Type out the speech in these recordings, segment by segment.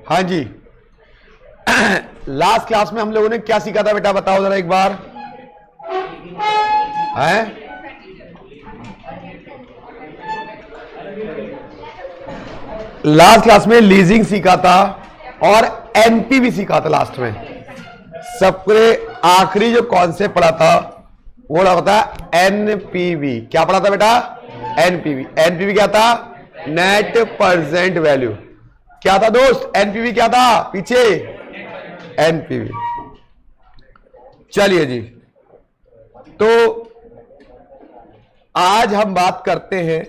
हाँ जी, last class में हम लोगों ने क्या सीखा था बेटा, बताओ जरा एक बार। है लास्ट क्लास में लीजिंग सीखा था और एनपीवी सीखा था लास्ट में। सबसे आखिरी जो कॉन्सेप्ट पढ़ा था वो होता है एनपीवी। क्या पढ़ा था बेटा? एनपीवी। एनपीवी क्या था? Net present value. क्या था दोस्त? एनपीवी क्या था पीछे? एनपीवी। चलिए जी, तो आज हम बात करते हैं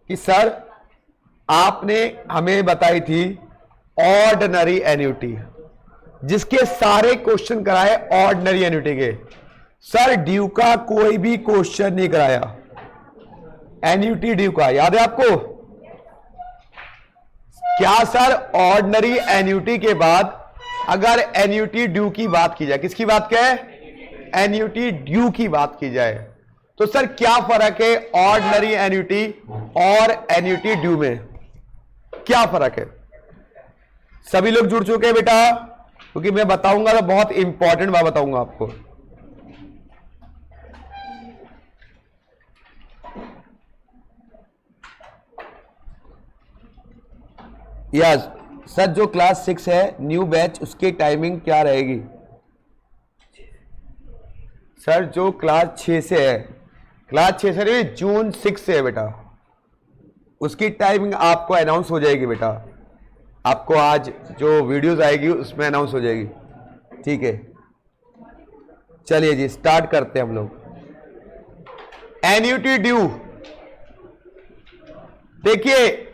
कि सर आपने हमें बताई थी ऑर्डिनरी एन्युटी, जिसके सारे क्वेश्चन कराए ऑर्डिनरी एन्युटी के। सर ड्यू का कोई भी क्वेश्चन नहीं कराया, एन्युटी ड्यू का। याद है आपको? क्या सर ऑर्डिनरी एन्युटी के बाद अगर एन्युटी ड्यू की बात की जाए, किसकी बात क्या है? एन्युटी ड्यू की बात की जाए, तो सर क्या फर्क है ऑर्डिनरी एन्युटी और एन्युटी ड्यू में? क्या फर्क है? सभी लोग जुड़ चुके हैं बेटा? क्योंकि मैं बताऊंगा तो बहुत इंपॉर्टेंट बात बताऊंगा आपको। यस सर, जो क्लास 6 है न्यू बैच, उसकी टाइमिंग क्या रहेगी? सर जो क्लास 6 से है, क्लास 6 से नहीं, जून 6 से है बेटा, उसकी टाइमिंग आपको अनाउंस हो जाएगी बेटा। आपको आज जो वीडियोस आएगी उसमें अनाउंस हो जाएगी, ठीक है? चलिए जी स्टार्ट करते हैं हम लोग। एन्युटी ड्यू, देखिए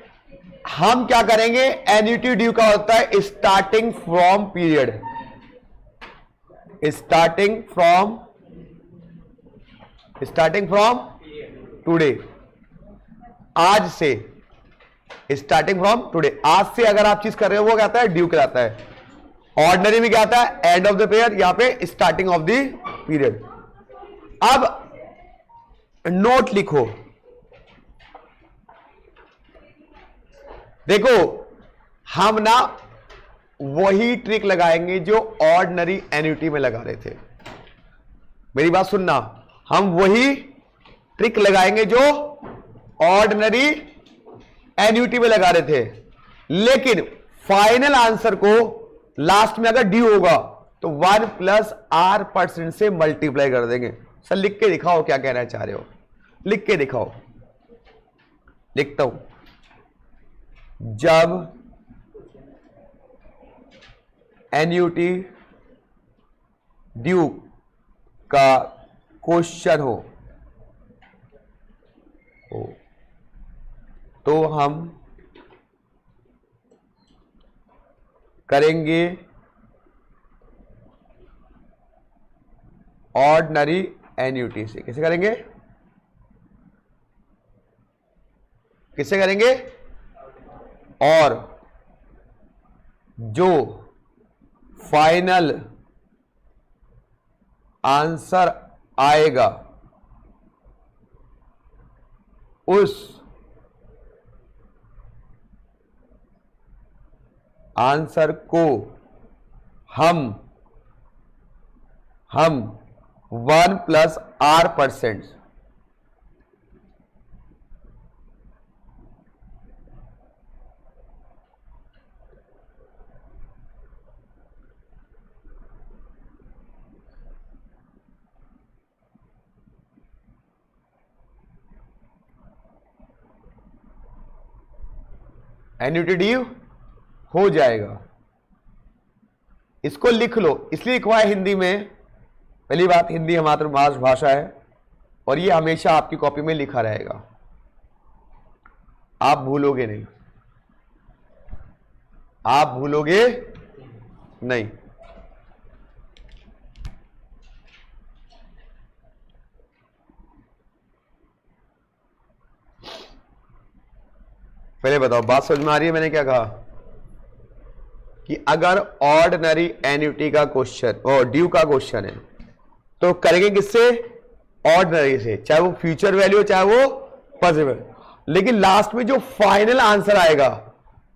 हम क्या करेंगे, एन्युटी ड्यू का होता है starting from period, starting from today, आज से, स्टार्टिंग फ्रॉम टुडे, आज से अगर आप चीज कर रहे हो वो क्या आता है? ड्यू कहलाता है। ऑर्डिनरी में क्या आता है? एंड ऑफ द पीरियड, यहां पे स्टार्टिंग ऑफ द पीरियड। अब नोट लिखो, देखो हम ना वही ट्रिक लगाएंगे जो ऑर्डिनरी एन्युटी में लगा रहे थे। मेरी बात सुनना, हम वही ट्रिक लगाएंगे जो ऑर्डिनरी एन्युटी में लगा रहे थे, लेकिन फाइनल आंसर को लास्ट में अगर ड्यू होगा तो 1+R% से मल्टीप्लाई कर देंगे। सर लिख के दिखाओ क्या कहना चाह रहे हो, लिख के दिखाओ। लिखता हूं, जब एन्युटी ड्यू का क्वेश्चन हो तो हम करेंगे ऑर्डिनरी एन्युटी से। किसे करेंगे? किसे करेंगे? और जो फाइनल आंसर आएगा उस आंसर को हम 1+R%, एन्युटी ड्यू हो जाएगा। इसको लिख लो, इसलिए लिखवा है हिंदी में। पहली बात, हिंदी हमारी मातृभाषा है और ये हमेशा आपकी कॉपी में लिखा रहेगा। आप भूलोगे नहीं, आप भूलोगे नहीं। पहले बताओ, बात समझ में आ रही है? मैंने क्या कहा कि अगर ऑर्डिनरी एन्युटी का क्वेश्चन और ड्यू का क्वेश्चन है तो करेंगे किससे? ऑर्डिनरी से, चाहे वो फ्यूचर वैल्यू चाहे वो पॉजिटिव। लेकिन लास्ट में जो फाइनल आंसर आएगा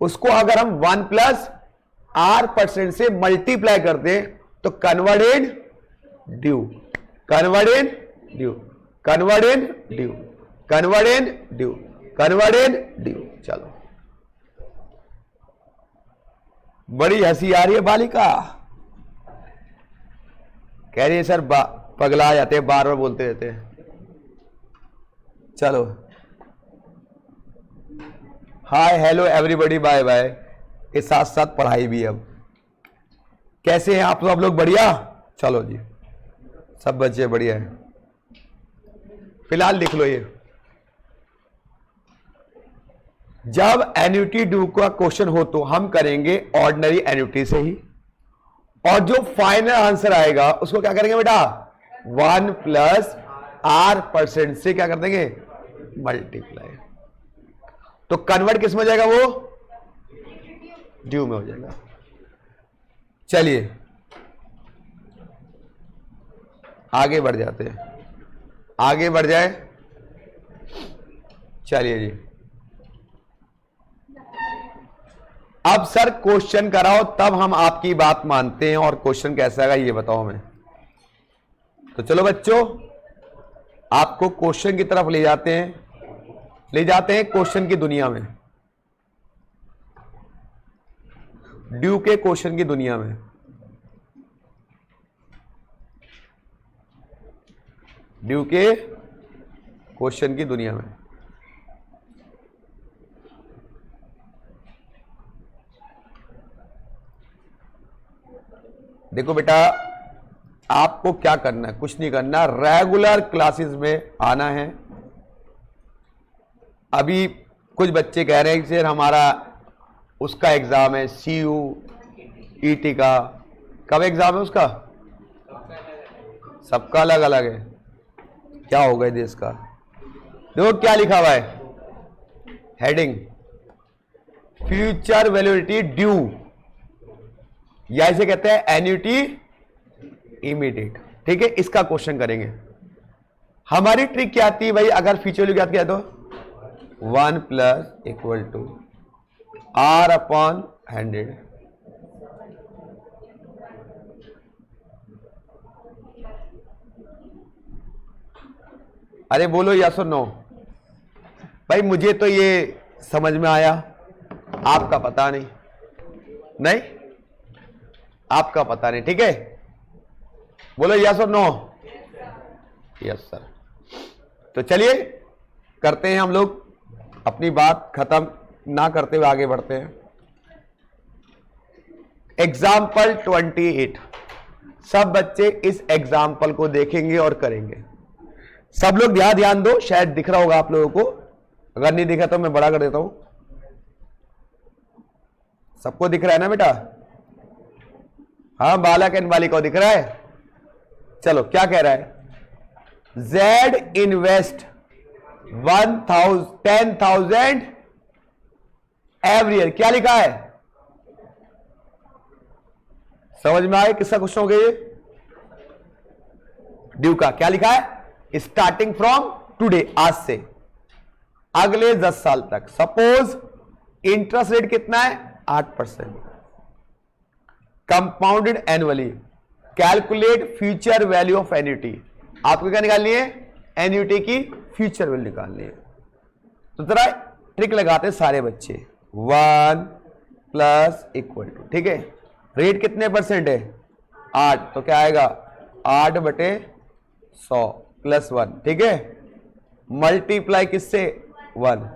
उसको अगर हम 1+r% से मल्टीप्लाई कर दें तो convert in due, convert in due, convert in due, convert in due, convert in due. चलो, बड़ी हंसी आ रही है बालिका, कह रही है सर पगला जाते हैं, बार बार बोलते रहते हैं। चलो, hi hello everybody, bye bye के साथ साथ पढ़ाई भी। अब कैसे हैं आप लोग? बढ़िया? चलो जी, सब बच्चे बढ़िया हैं। फिलहाल लिख लो ये, जब एन्युटी ड्यू का क्वेश्चन हो तो हम करेंगे ऑर्डिनरी एन्युटी से ही, और जो फाइनल आंसर आएगा उसको क्या करेंगे बेटा? 1+r% से क्या कर देंगे? मल्टीप्लाई। तो कन्वर्ट किस में हो जाएगा? वो ड्यू में हो जाएगा। चलिए आगे बढ़ जाते हैं, आगे बढ़ जाए। चलिए जी, अब सर क्वेश्चन कराओ तब हम आपकी बात मानते हैं, और क्वेश्चन कैसा आएगा ये बताओ हमें। तो चलो बच्चों, आपको क्वेश्चन की तरफ ले जाते हैं क्वेश्चन की दुनिया में, ड्यू के क्वेश्चन की दुनिया में। ड्यू के क्वेश्चन की दुनिया में देखो बेटा, आपको क्या करना है? कुछ नहीं करना, रेगुलर क्लासेस में आना है। अभी कुछ बच्चे कह रहे हैं कि सर हमारा उसका एग्जाम है, CUET का। कब एग्जाम है उसका? सबका अलग अलग है। क्या होगा देश का? देखो क्या लिखा हुआ है, हेडिंग फ्यूचर वैल्यूटी ड्यू, या इसे कहते हैं एन्युटी इमीडिएट। ठीक है, इसका क्वेश्चन करेंगे। हमारी ट्रिक क्या आती है भाई? अगर फ्यूचर वैल्यू क्या है तो 1+r/100। अरे बोलो यस और नो। भाई मुझे तो ये समझ में आया, आपका पता नहीं, नहीं आपका पता नहीं। ठीक है, बोलो यस और नो। Yes sir. तो चलिए करते हैं हम लोग, अपनी बात खत्म ना करते हुए आगे बढ़ते हैं। एग्जाम्पल 28, सब बच्चे इस एग्जाम्पल को देखेंगे और करेंगे। सब लोग ध्यान दो, शायद दिख रहा होगा आप लोगों को, अगर नहीं दिखा तो मैं बड़ा कर देता हूं। सबको दिख रहा है ना बेटा? हाँ, बालक एंड बालिका को दिख रहा है। चलो क्या कह रहा है? Z invest 10,000 every year. क्या लिखा है? समझ में आए किसका क्वेश्चन हो गया? ये ड्यू का। क्या लिखा है? स्टार्टिंग फ्रॉम टुडे, आज से अगले 10 साल तक। सपोज इंटरेस्ट रेट कितना है? 8%। Compounded annually. Calculate future value of annuity. आपको क्या निकालनी है? एन्युटी की फ्यूचर वैल्यू निकालनी है। तो जरा ट्रिक लगाते हैं सारे बच्चे। 1+=, ठीक है। रेट कितने परसेंट है? 8, तो क्या आएगा? 8/100 +1, ठीक है। मल्टीप्लाई किससे? 1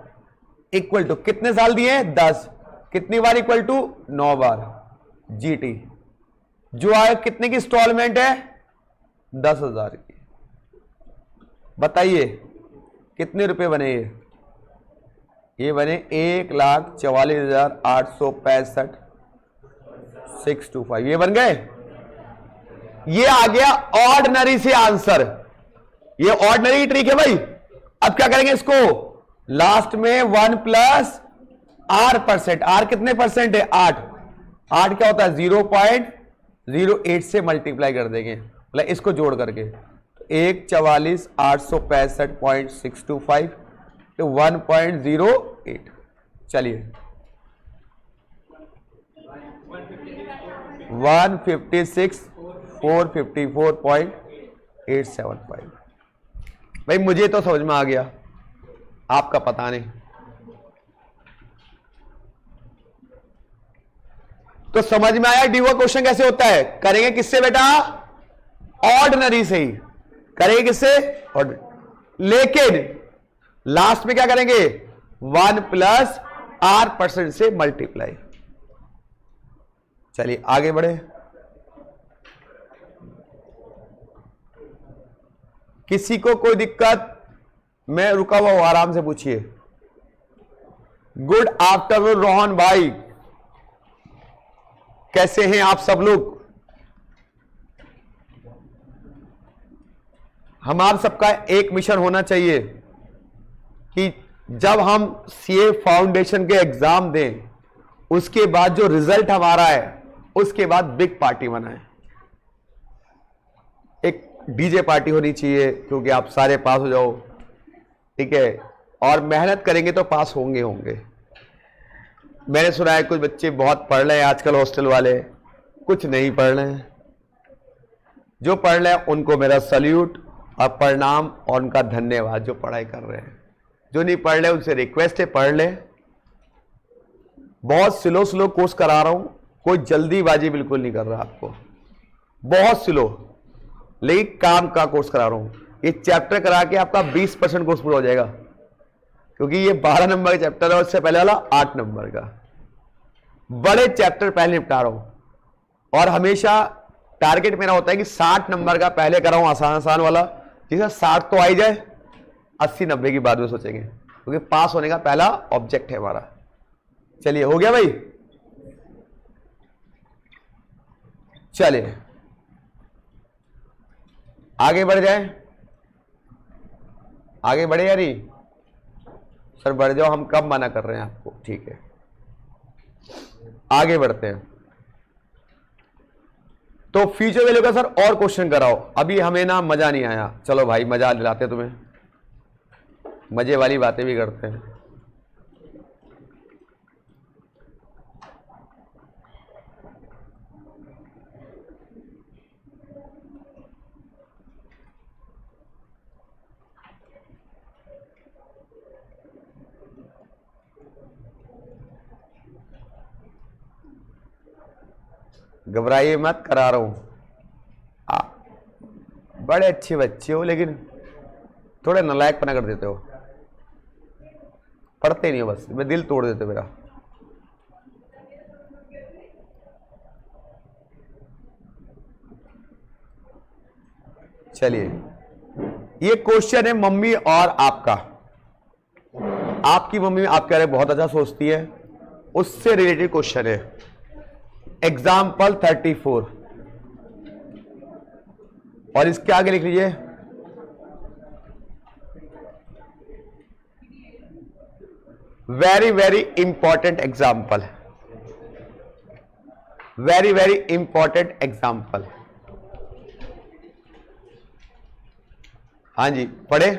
इक्वल टू कितने साल दिए? 10। कितनी बार इक्वल टू? 9 बार। GT जो आए कितने की इंस्टॉलमेंट है? 10,000 की। बताइए कितने रुपए बने ये? ये बने 1,44,865 ये बन गए। ये आ गया ऑर्डिनरी से आंसर, ये ऑर्डिनरी ट्रिक है भाई। अब क्या करेंगे इसको, लास्ट में 1 प्लस R%, R कितने परसेंट है 8, 8 क्या होता है 0.08 से मल्टीप्लाई कर देंगे, मतलब इसको जोड़ करके 1,44,865.625 तो 1.08, चलिए 156,454.875। भाई मुझे तो समझ में आ गया, आपका पता नहीं। तो समझ में आया डी का क्वेश्चन कैसे होता है। करेंगे किससे बेटा, ऑर्डिनरी से ही करेंगे, किससे ऑर्डिनरी, लेकिन लास्ट में क्या करेंगे 1 प्लस R% से मल्टीप्लाई। चलिए आगे बढ़े। किसी को कोई दिक्कत, मैं रुका हुआ हूं, आराम से पूछिए। गुड आफ्टरनून रोहन भाई, कैसे हैं आप सब लोग। हमारा सबका एक मिशन होना चाहिए कि जब हम सीए फाउंडेशन के एग्जाम दें, उसके बाद जो रिजल्ट हमारा है उसके बाद बिग पार्टी मनाएं। एक डीजे पार्टी होनी चाहिए, क्योंकि आप सारे पास हो जाओ, ठीक है, और मेहनत करेंगे तो पास होंगे होंगे। मैंने सुना है कुछ बच्चे बहुत पढ़ रहे हैं आजकल, हॉस्टल वाले कुछ नहीं पढ़ रहे हैं। जो पढ़ रहे हैं उनको मेरा सल्यूट और प्रणाम और उनका धन्यवाद, जो पढ़ाई कर रहे हैं। जो नहीं पढ़ रहे उनसे रिक्वेस्ट है पढ़ ले। बहुत स्लो कोर्स करा रहा हूं, कोई जल्दीबाजी बिल्कुल नहीं कर रहा आपको, बहुत स्लो लेकिन काम का कोर्स करा रहा हूं। ये चैप्टर करा के आपका 20% कोर्स पूरा हो जाएगा, क्योंकि ये 12 नंबर का चैप्टर है और उससे पहले वाला 8 नंबर का। बड़े चैप्टर पहले निपटा रहा हूं, और हमेशा टारगेट मेरा होता है कि 60 नंबर का पहले कराऊं, आसान आसान वाला, जिसका 60 तो आ ही जाए, 80-90 की बाद में सोचेंगे, क्योंकि पास होने का पहला ऑब्जेक्ट है हमारा। चलिए हो गया भाई, चलिए आगे बढ़ जाए। आगे बढ़े या नहीं सर, बढ़ जाओ, हम कब मना कर रहे हैं आपको, ठीक है। आगे बढ़ते हैं। तो फ्यूचर वैल्यू का सर और क्वेश्चन कराओ, अभी हमें ना मजा नहीं आया। चलो भाई मजा दिलाते तुम्हें, मजे वाली बातें भी करते हैं। घबराइए मत, करा रहा हूं। बड़े अच्छे बच्चे हो, लेकिन थोड़े नालायकपना कर देते हो, पढ़ते नहीं हो, बस मैं दिल तोड़ देते मेरा। चलिए ये क्वेश्चन है मम्मी और आपका। आपकी मम्मी आपके बारे में बहुत अच्छा सोचती है, उससे रिलेटेड क्वेश्चन है। एग्जाम्पल 34, और इसके आगे लिख लीजिए very very important example, very very important example. हाँ जी पढ़े।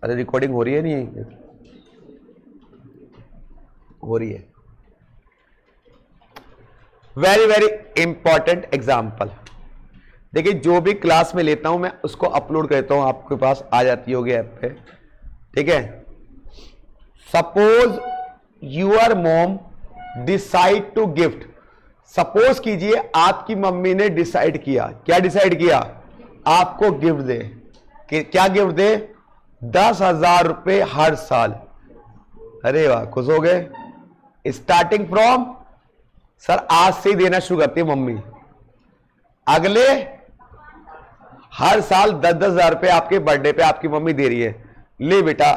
अरे रिकॉर्डिंग हो रही है, नहीं हो रही है। Very very important example. देखिए जो भी क्लास में लेता हूं मैं उसको अपलोड करता हूं, आपके पास आ जाती होगी ऐप पे, ठीक है। Suppose your mom decide to gift, suppose कीजिए आपकी मम्मी ने डिसाइड किया, क्या डिसाइड किया, आपको गिफ्ट दे, क्या गिफ्ट दे, 10,000 रुपए हर साल। अरे वाह, खुश हो गए। स्टार्टिंग फ्रॉम, सर आज से ही देना शुरू करती है मम्मी, अगले हर साल 10,000 रुपए आपके बर्थडे पे आपकी मम्मी दे रही है। ले बेटा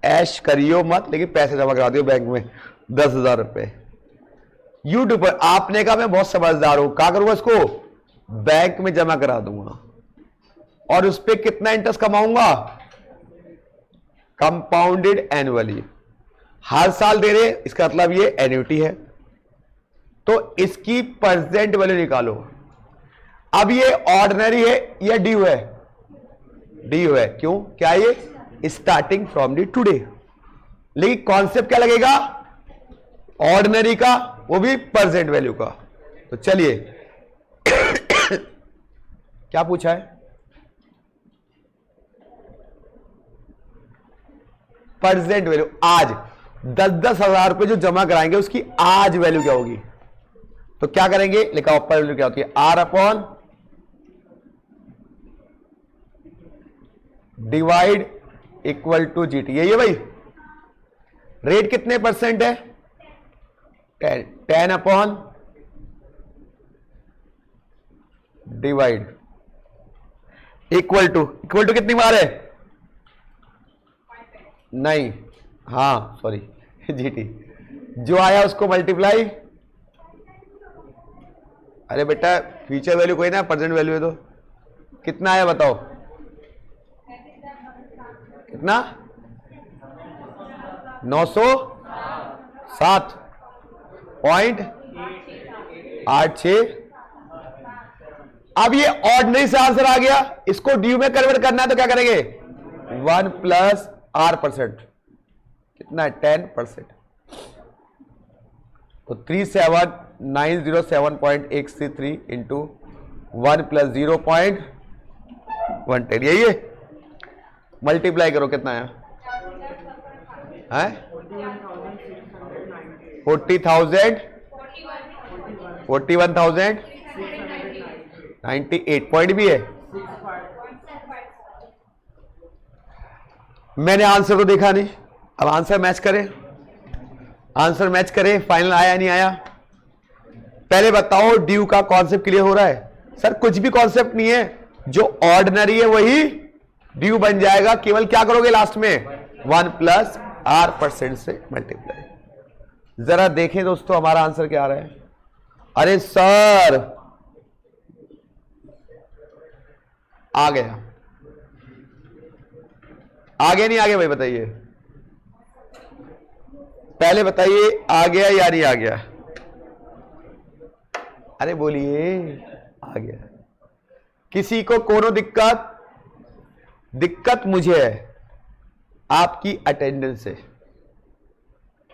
ऐश करियो मत, लेकिन पैसे जमा करा दियो बैंक में 10,000 रुपए। यूट्यूब पर आपने कहा मैं बहुत समझदार हूं, क्या करूंगा इसको? बैंक में जमा करा दूंगा और उस पर कितना इंटरेस्ट कमाऊंगा? कंपाउंडेड एनुअली, हर साल दे रहे, इसका मतलब ये एन्युटी है। तो इसकी प्रेजेंट वैल्यू निकालो। अब ये ऑर्डिनरी है या ड्यू है? ड्यू है। क्यों? क्या ये स्टार्टिंग फ्रॉम दी टुडे, लेकिन कॉन्सेप्ट क्या लगेगा? ऑर्डिनरी का, वो भी प्रेजेंट वैल्यू का। तो चलिए क्या पूछा है? प्रेजेंट वैल्यू आज 10-10 हजार रुपए जो जमा कराएंगे उसकी आज वैल्यू क्या होगी? तो क्या करेंगे? लिखा ऊपर वैल्यू क्या होती है? R upon divide equal to GT. यही है भाई। रेट कितने परसेंट है? 10 अपॉन डिवाइड इक्वल टू कितनी बार है? नहीं, हाँ सॉरी जीटी, जो आया उसको मल्टीप्लाई। अरे बेटा फ्यूचर वैल्यू कोई ना, प्रेजेंट वैल्यू है। तो कितना आया बताओ? कितना? 907.86। अब ये ऑर्डिनरी से आंसर आ गया, इसको ड्यू में कन्वर्ट करना है तो क्या करेंगे? 1 प्लस R%। कितना है? 10%। तो 37907833 इंटू 1 प्लस 0.110, यही है। मल्टीप्लाई करो, कितना है? 40,000 41,098 पॉइंट भी है। मैंने आंसर तो देखा नहीं, अब आंसर मैच करें। आंसर मैच करें, फाइनल आया नहीं आया? पहले बताओ ड्यू का कॉन्सेप्ट क्लियर हो रहा है? सर कुछ भी कॉन्सेप्ट नहीं है, जो ऑर्डिनरी है वही ड्यू बन जाएगा। केवल क्या करोगे लास्ट में? 1 प्लस R% से मल्टीप्लाई। जरा देखें दोस्तों हमारा आंसर क्या आ रहा है। अरे सर आ गया, आगे नहीं आगे भाई बताइए, पहले बताइए आ गया या नहीं आ गया? अरे बोलिए आ गया। किसी को कोनो दिक्कत मुझे है आपकी अटेंडेंस से।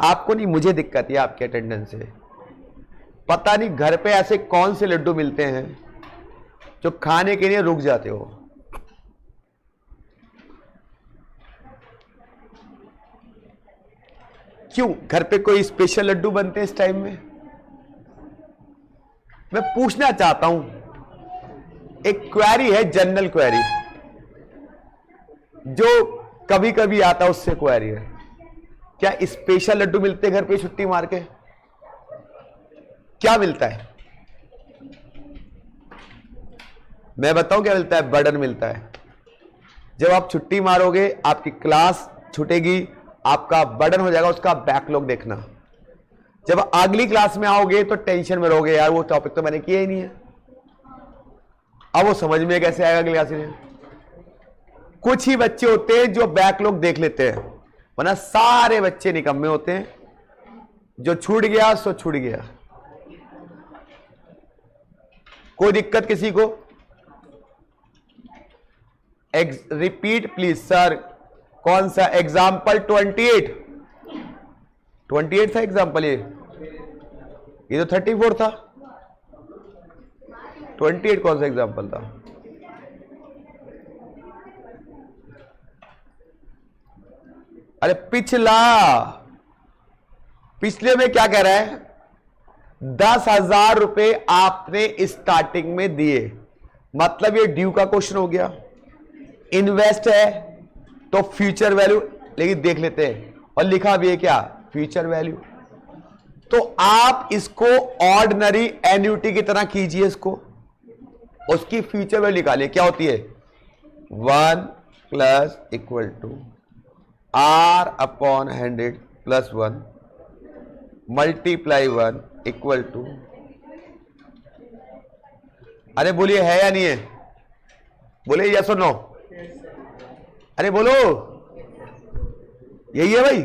आपको नहीं, मुझे दिक्कत है आपकी अटेंडेंस से। पता नहीं घर पे ऐसे कौन से लड्डू मिलते हैं जो खाने के लिए रुक जाते हो। क्यों? घर पे कोई स्पेशल लड्डू बनते हैं इस टाइम में? मैं पूछना चाहता हूं, एक क्वेरी है, जनरल क्वेरी, जो कभी कभी आता है, उससे क्वेरी है। क्या स्पेशल लड्डू मिलते हैं घर पे छुट्टी मार के? क्या मिलता है? मैं बताऊं क्या मिलता है? बर्डन मिलता है। जब आप छुट्टी मारोगे, आपकी क्लास छूटेगी, आपका बर्डन हो जाएगा उसका बैकलॉग देखना। जब अगली क्लास में आओगे तो टेंशन में रहोगे, यार वो टॉपिक तो मैंने किया ही नहीं है, अब वो समझ में कैसे आएगा अगली क्लास में? कुछ ही बच्चे होते हैं जो बैकलॉग देख लेते हैं, वरना सारे बच्चे निकम्मे होते हैं। जो छूट गया सो छूट गया। कोई दिक्कत किसी को? Repeat please sir. कौन सा एग्जाम्पल? 28 था एग्जाम्पल। ये तो 34 था। 28 कौन सा एग्जाम्पल था? अरे पिछले में क्या कह रहा है? 10,000 रुपए आपने स्टार्टिंग में दिए, मतलब ये ड्यू का क्वेश्चन हो गया। इन्वेस्ट है तो फ्यूचर वैल्यू, लेकिन देख लेते हैं, और लिखा भी है क्या? Future value. तो आप इसको ऑर्डिनरी एन्युटी की तरह कीजिए, इसको उसकी फ्यूचर वैल्यू निकालिए। क्या होती है? 1 plus equal to R upon 100 plus 1 multiply 1 equal to, अरे बोलिए है या नहीं है, बोलिए यस और नो, अरे बोलो, यही है भाई।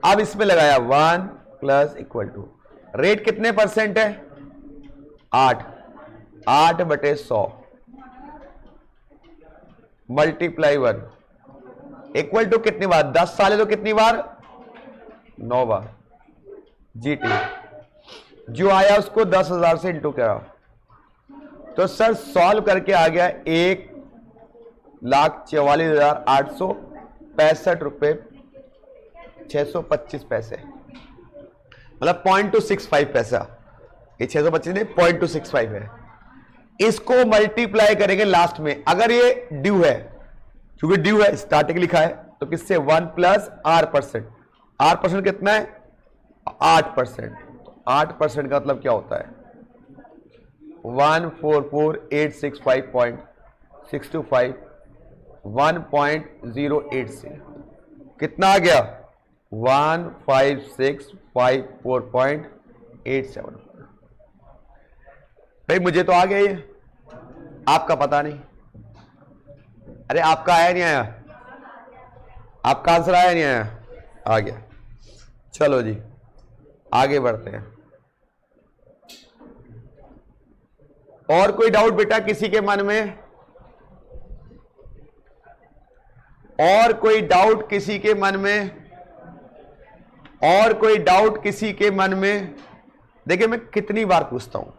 अब इसमें लगाया 1 प्लस इक्वल टू, रेट कितने परसेंट है, 8/100 मल्टीप्लाई 1 इक्वल टू कितनी बार, 10 साल है तो कितनी बार, 9 बार। जीटी जो आया उसको 10,000 से इंटू करा, तो सर सॉल्व करके आ गया 1,44,865 रुपए 625 पैसे, मतलब 0.265 पैसा। ये 625 नहीं 0.265 है। इसको मल्टीप्लाई करेंगे लास्ट में, अगर ये ड्यू है, क्योंकि ड्यू है स्टार्टिंग लिखा है, तो किससे 1 प्लस R%। R% कितना है, 8%। 8% का मतलब क्या होता है, 144,865.625 1.08 से कितना आ गया, 15654.87। भाई मुझे तो आ गया ये, आपका पता नहीं। अरे आपका आया नहीं आया, आपका आंसर आया नहीं आया, आ गया। चलो जी आगे बढ़ते हैं। और कोई डाउट बेटा किसी के मन में, और कोई डाउट किसी के मन में, और कोई डाउट किसी के मन में। देखिए मैं कितनी बार पूछता हूं,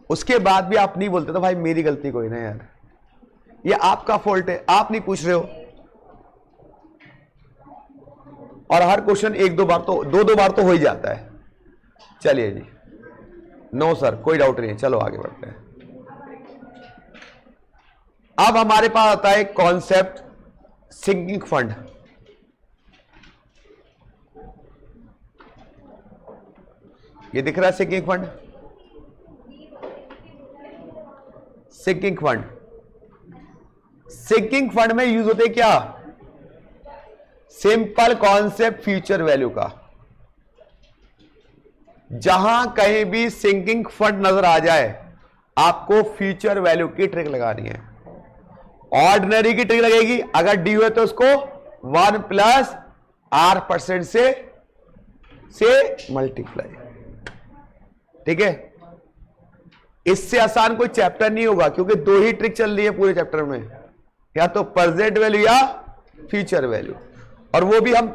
उसके बाद भी आप नहीं बोलते, तो भाई मेरी गलती कोई ना यार, ये आपका फॉल्ट है, आप नहीं पूछ रहे हो। और हर क्वेश्चन 1-2 बार तो, 2-2 बार तो हो ही जाता है। चलिए जी, नो सर कोई डाउट नहीं है, चलो आगे बढ़ते हैं। अब हमारे पास आता है कॉन्सेप्ट सिंकिंग फंड। ये दिख रहा है sinking fund, sinking fund. Sinking fund में यूज होते क्या, सिंपल कॉन्सेप्ट फ्यूचर वैल्यू का। जहां कहीं भी सिंकिंग फंड नजर आ जाए, आपको फ्यूचर वैल्यू की ट्रिक लगानी है। ऑर्डिनरी की ट्रिक लगेगी, अगर ड्यू है तो उसको 1 प्लस R% से मल्टीप्लाई, ठीक है। इससे आसान कोई चैप्टर नहीं होगा, क्योंकि 2 ही ट्रिक चल रही है पूरे चैप्टर में, या तो प्रेजेंट वैल्यू या फ्यूचर वैल्यू। और वो भी हम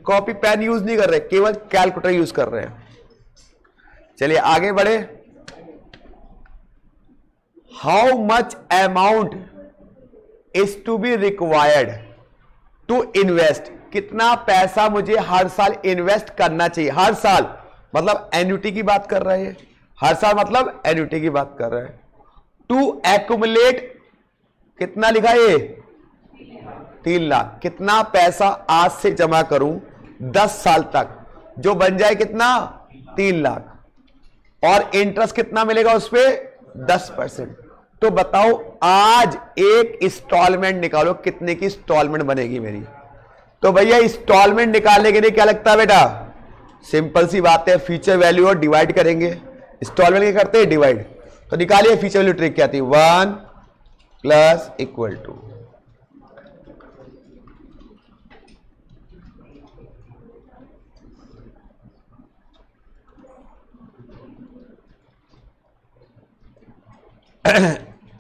कॉपी पेन यूज नहीं कर रहे, केवल कैलकुलेटर यूज कर रहे हैं। चलिए आगे बढ़े। How much amount is to be required to invest, कितना पैसा मुझे हर साल इन्वेस्ट करना चाहिए। हर साल मतलब एन्युटी की बात कर रहे हैं, हर साल मतलब एन्युटी की बात कर रहे हैं। टू एक्युमुलेट, कितना लिखा है, 3 लाख। कितना पैसा आज से जमा करूं 10 साल तक, जो बन जाए कितना, 3 लाख। और इंटरेस्ट कितना मिलेगा उस पर, 10%। तो बताओ आज एक इंस्टॉलमेंट निकालो, कितने की इंस्टॉलमेंट बनेगी मेरी। तो भैया इंस्टॉलमेंट निकालने के लिए क्या लगता है बेटा, सिंपल सी बात है, फ्यूचर वैल्यू और डिवाइड करेंगे। इंस्टॉलमेंट क्या करते हैं, डिवाइड। तो निकालिए फ्यूचर वैल्यू ट्रिक क्या थी, 1 plus equal to,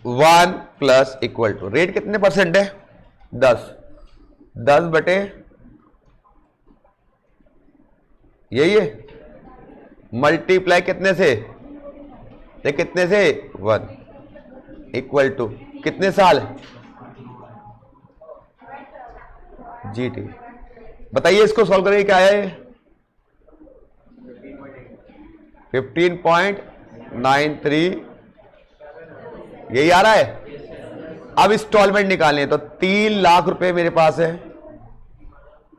one plus equal to, rate कितने परसेंट है, 10 बटे यही है, मल्टीप्लाई कितने से, कितने से, 1 इक्वल टू कितने साल, जीटी। बताइए इसको सॉल्व करेंगे क्या है, 15.93 यही आ रहा है। अब इंस्टॉलमेंट निकालने हैं, तो 3 लाख रुपए मेरे पास है।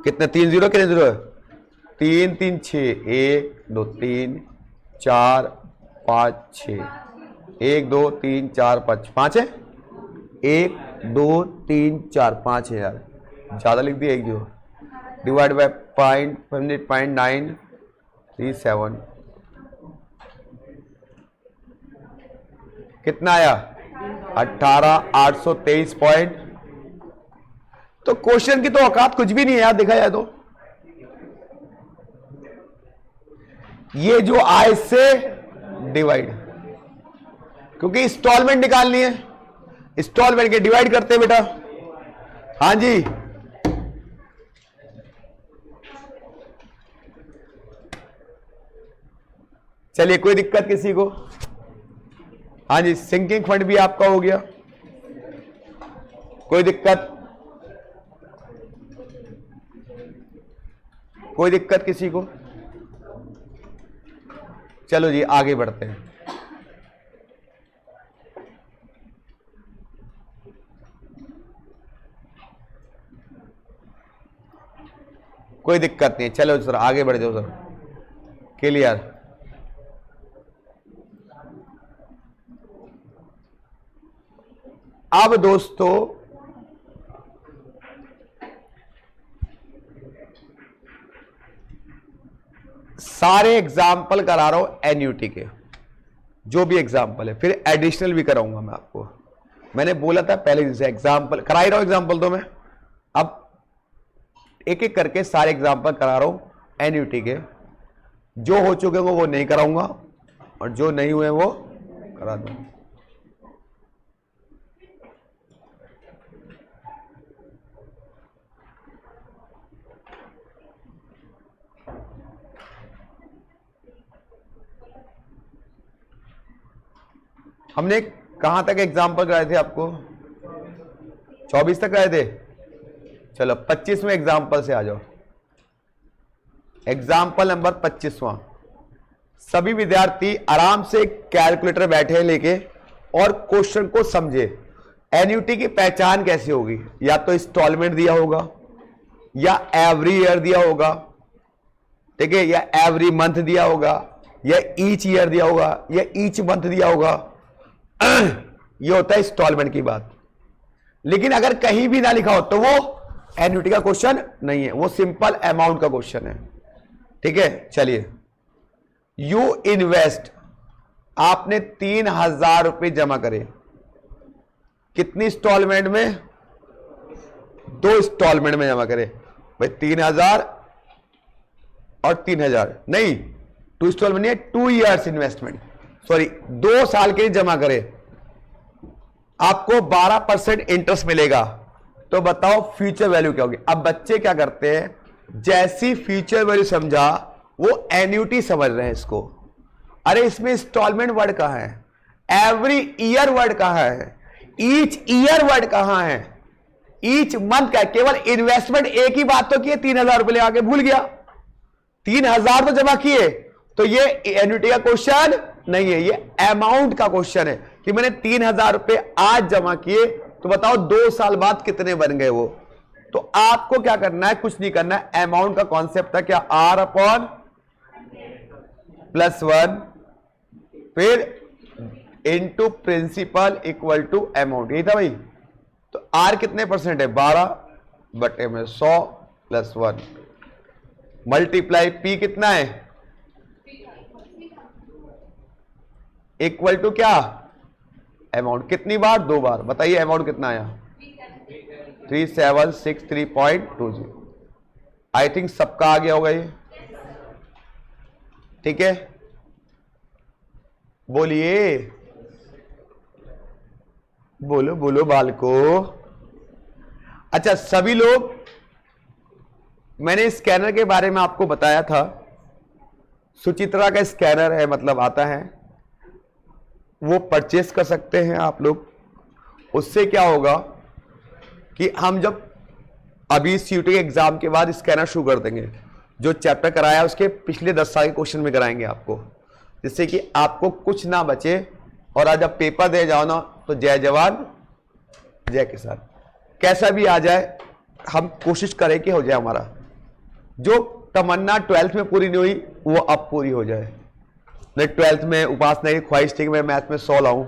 कितने, 3 जीरो, कितने जीरो है, 3 3 6, 1 2 3 4 5 6, 1 2 3 4 5 5 है, 1 2 3 4 5 है यार। ज़्यादा लिख दिया, 1 0 डिवाइड बाय 0.937 कितना आया 18,823 पॉइंट। तो क्वेश्चन की तो औकात कुछ भी नहीं है यार, देखा जाए तो। ये जो आय से डिवाइड, क्योंकि इंस्टॉलमेंट निकालनी है, इंस्टॉलमेंट के डिवाइड करते हैं बेटा। हाँ जी, चलिए कोई दिक्कत किसी को? हाँ जी, सिंकिंग फंड भी आपका हो गया, कोई दिक्कत? कोई दिक्कत किसी को? चलो जी आगे बढ़ते हैं। कोई दिक्कत नहीं, चलो सर आगे बढ़ जाओ सर। क्लियर? अब दोस्तों सारे एग्जाम्पल करा रहा हूं एन्युटी के, जो भी एग्जाम्पल है, फिर एडिशनल भी कराऊंगा मैं आपको। मैंने बोला था पहले दिन से एग्जाम्पल करा ही रहा हूं, एग्जाम्पल तो मैं अब एक एक करके सारे एग्जाम्पल करा रहा हूं एन्युटी के। जो हो चुके हैं वो नहीं कराऊंगा, और जो नहीं हुए वो करा दूंगा। हमने कहां तक एग्जाम्पल कराए थे आपको? 24 तक कराए थे। चलो 25वें एग्जाम्पल से आ जाओ। एग्जाम्पल नंबर 25वां। सभी विद्यार्थी आराम से कैलकुलेटर बैठे लेके और क्वेश्चन को समझे। एन्युटी की पहचान कैसे होगी? या तो इंस्टॉलमेंट दिया होगा, या एवरी ईयर दिया होगा, ठीक है, या एवरी मंथ दिया होगा, या ईच ईयर दिया होगा, या ईच मंथ दिया होगा। ये होता है इंस्टॉलमेंट की बात। लेकिन अगर कहीं भी ना लिखा हो तो वो एन्युटी का क्वेश्चन नहीं है, वो सिंपल अमाउंट का क्वेश्चन है। ठीक है, चलिए। यू इन्वेस्ट, आपने 3,000 रुपए जमा करे। कितनी इंस्टॉलमेंट में? 2 इंस्टॉलमेंट में जमा करे भाई। 3,000 और 3,000 नहीं, 2 इंस्टॉलमेंट नहीं है, 2 इयर्स इन्वेस्टमेंट, सॉरी 2 साल के लिए जमा करे। आपको 12% इंटरेस्ट मिलेगा। तो बताओ फ्यूचर वैल्यू क्या होगी? अब बच्चे क्या करते हैं, जैसी फ्यूचर वैल्यू समझा वो एन्युटी समझ रहे हैं इसको। अरे इसमें इंस्टॉलमेंट वर्ड कहां है? एवरी ईयर वर्ड कहां है? ईच ईयर वर्ड कहां है? ईच मंथ का? केवल इन्वेस्टमेंट एक ही बात तो की, 3,000 रुपए ले आके भूल गया। 3,000 तो जमा किए, तो ये एन्युटी का क्वेश्चन नहीं है, ये अमाउंट का क्वेश्चन है कि मैंने 3,000 रुपए आज जमा किए, तो बताओ 2 साल बाद कितने बन गए वो। तो आपको क्या करना है? कुछ नहीं करना है। अमाउंट का कॉन्सेप्ट था क्या? R अपॉन +1 फिर into principal equal to amount, यही था भाई। तो R कितने परसेंट है? 12/100 +1 मल्टीप्लाई P कितना है? इक्वल टू क्या? अमाउंट। कितनी बार? 2 बार। बताइए अमाउंट कितना आया? 3763.20। आई थिंक सबका आ गया होगा ये। ठीक है, बोलिए, बोलो बोलो बालको। अच्छा सभी लोग, मैंने स्कैनर के बारे में आपको बताया था। सुचित्रा का स्कैनर है, मतलब आता है, वो परचेस कर सकते हैं आप लोग। उससे क्या होगा कि हम जब अभी सीयूटी के एग्जाम के बाद स्कैनर शुरू कर देंगे, जो चैप्टर कराया उसके पिछले 10 साल के क्वेश्चन में कराएंगे आपको, जिससे कि आपको कुछ ना बचे। और आज जब पेपर दे जाओ ना, तो जय जवान जय किसान, कैसा भी आ जाए हम कोशिश करें कि हो जाए हमारा। जो तमन्ना 12th में पूरी नहीं हुई वो अब पूरी हो जाए। मैं 12th में उपासना की ख्वाहिश थी कि मैं मैथ में 100 लाऊं,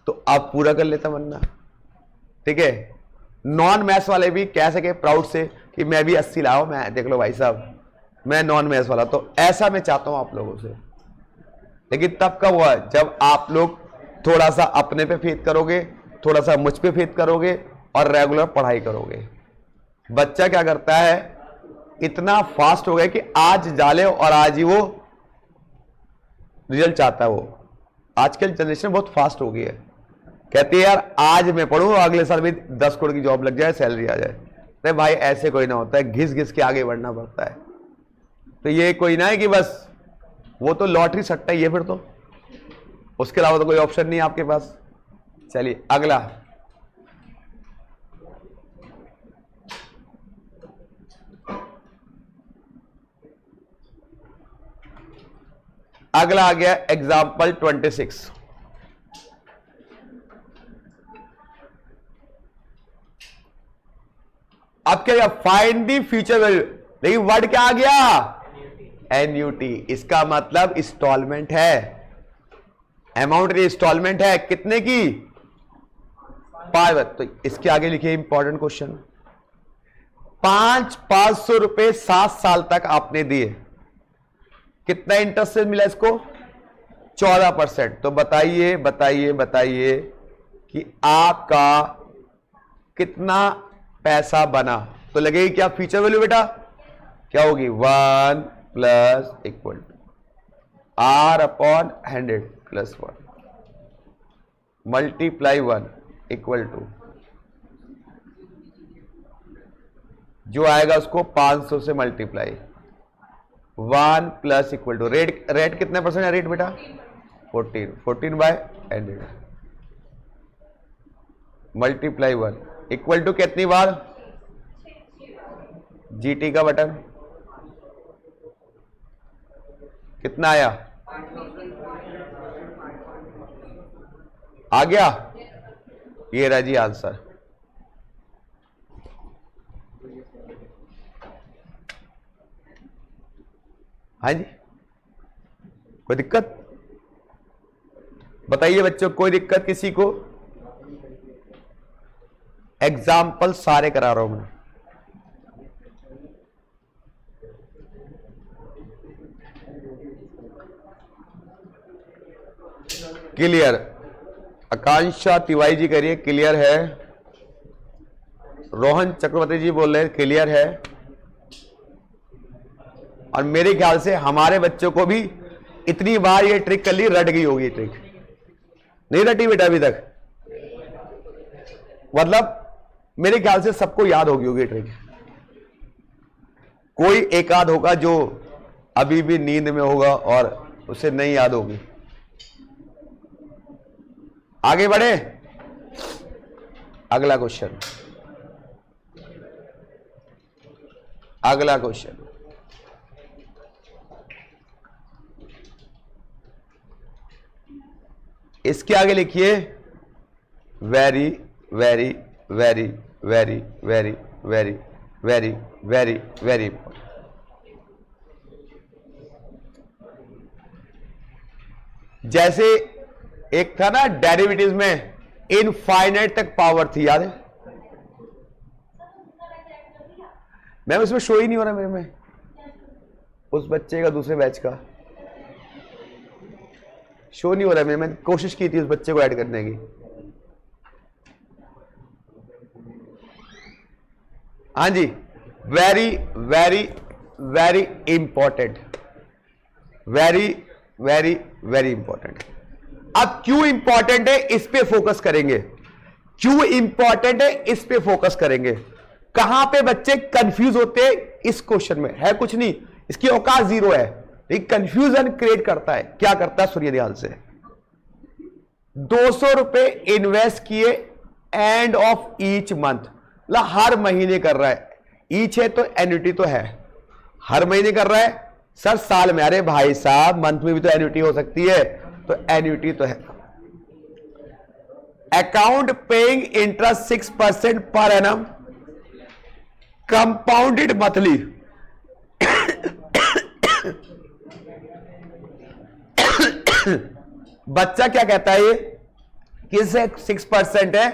तो आप पूरा कर लेता तमन्ना। ठीक है, नॉन मैथ्स वाले भी कह सके प्राउड से कि मैं भी 80 लाओ, मैं देख लो भाई साहब मैं नॉन मैथ्स वाला। तो ऐसा मैं चाहता हूं आप लोगों से, लेकिन तब कब हुआ जब आप लोग थोड़ा सा अपने पे फेथ करोगे, थोड़ा सा मुझ पे फेथ करोगे और रेगुलर पढ़ाई करोगे। बच्चा क्या करता है, इतना फास्ट हो गया कि आज डाले और आज ही वो रिजल्ट चाहता है। वो आजकल जनरेशन बहुत फास्ट हो गई है, कहती है यार आज मैं पढ़ूं अगले साल भी 10 करोड़ की जॉब लग जाए, सैलरी आ जाए। अरे भाई ऐसे कोई ना होता है, घिस घिस के आगे बढ़ना पड़ता है। तो ये कोई ना है कि बस वो तो लॉटरी सट्टा ही है, फिर तो उसके अलावा तो कोई ऑप्शन नहीं है आपके पास। चलिए अगला, अगला आ गया एग्जाम्पल 26। अब क्या, फाइंड दी फ्यूचर वैल्यू, लेकिन वर्ड क्या आ गया, एन्यूटी। इसका मतलब इंस्टॉलमेंट है, अमाउंट इंस्टॉलमेंट है, कितने की 5। तो इसके आगे लिखिए इंपॉर्टेंट क्वेश्चन, 500 रुपए 7 साल तक आपने दिए, कितना इंटरेस्ट से मिला इसको 14%। तो बताइए बताइए बताइए कि आपका कितना पैसा बना। तो लगेगी क्या फ्यूचर वैल्यू बेटा, क्या होगी 1 plus equal to R/100 plus 1 multiply 1 equal to जो आएगा उसको 500 से multiply 1 plus equal to rate कितने परसेंट है रेट बेटा 14/100 मल्टीप्लाई 1 इक्वल टू कितनी बार जीटी का बटन कितना आया, आ गया, ये रहा जी आंसर। हाँ जी, कोई दिक्कत बताइए बच्चों, कोई दिक्कत किसी को? एग्जाम्पल सारे करा रहा हूं मैं। क्लियर? आकांक्षा तिवारी जी करिए क्लियर है, रोहन चक्रवर्ती जी बोल रहे हैं क्लियर है। और मेरे ख्याल से हमारे बच्चों को भी इतनी बार ये ट्रिक कर ली, रट गई होगी ट्रिक, नहीं रटी बेटा अभी तक? मतलब मेरे ख्याल से सबको याद होगी ट्रिक, कोई एक आध होगा जो अभी भी नींद में होगा और उसे नहीं याद होगी। आगे बढ़े, अगला क्वेश्चन, अगला क्वेश्चन इसके आगे लिखिए very very very very very very very very very important. जैसे एक था ना डेरिवेटिव्स में इनफाइनाइट तक पावर थी, याद है? मैम उसमें शो ही नहीं हो रहा मेरे में, उस बच्चे का दूसरे बैच का शो नहीं हो रहा है। मैंने कोशिश की थी उस बच्चे को ऐड करने की। हाँ जी, very very very important, very very very important. अब क्यों इंपॉर्टेंट है इस पे फोकस करेंगे, क्यों इंपॉर्टेंट है इस पे फोकस करेंगे। कहां पे बच्चे कंफ्यूज होते हैं इस क्वेश्चन में, है कुछ नहीं, इसकी औकात 0 है, लेकिन कंफ्यूजन क्रिएट करता है। क्या करता है, सुनिए ध्यान से। 200 रुपए इन्वेस्ट किए एंड ऑफ ईच मंथ, मतलब हर महीने कर रहा है, ईच है तो एन्युटी तो है, हर महीने कर रहा है। सर साल में, अरे भाई साहब मंथ में भी तो एन्युटी हो सकती है, तो एन्युटी तो है। Account paying interest 6% per annum compounded monthly. बच्चा क्या कहता है ये कि 6% है,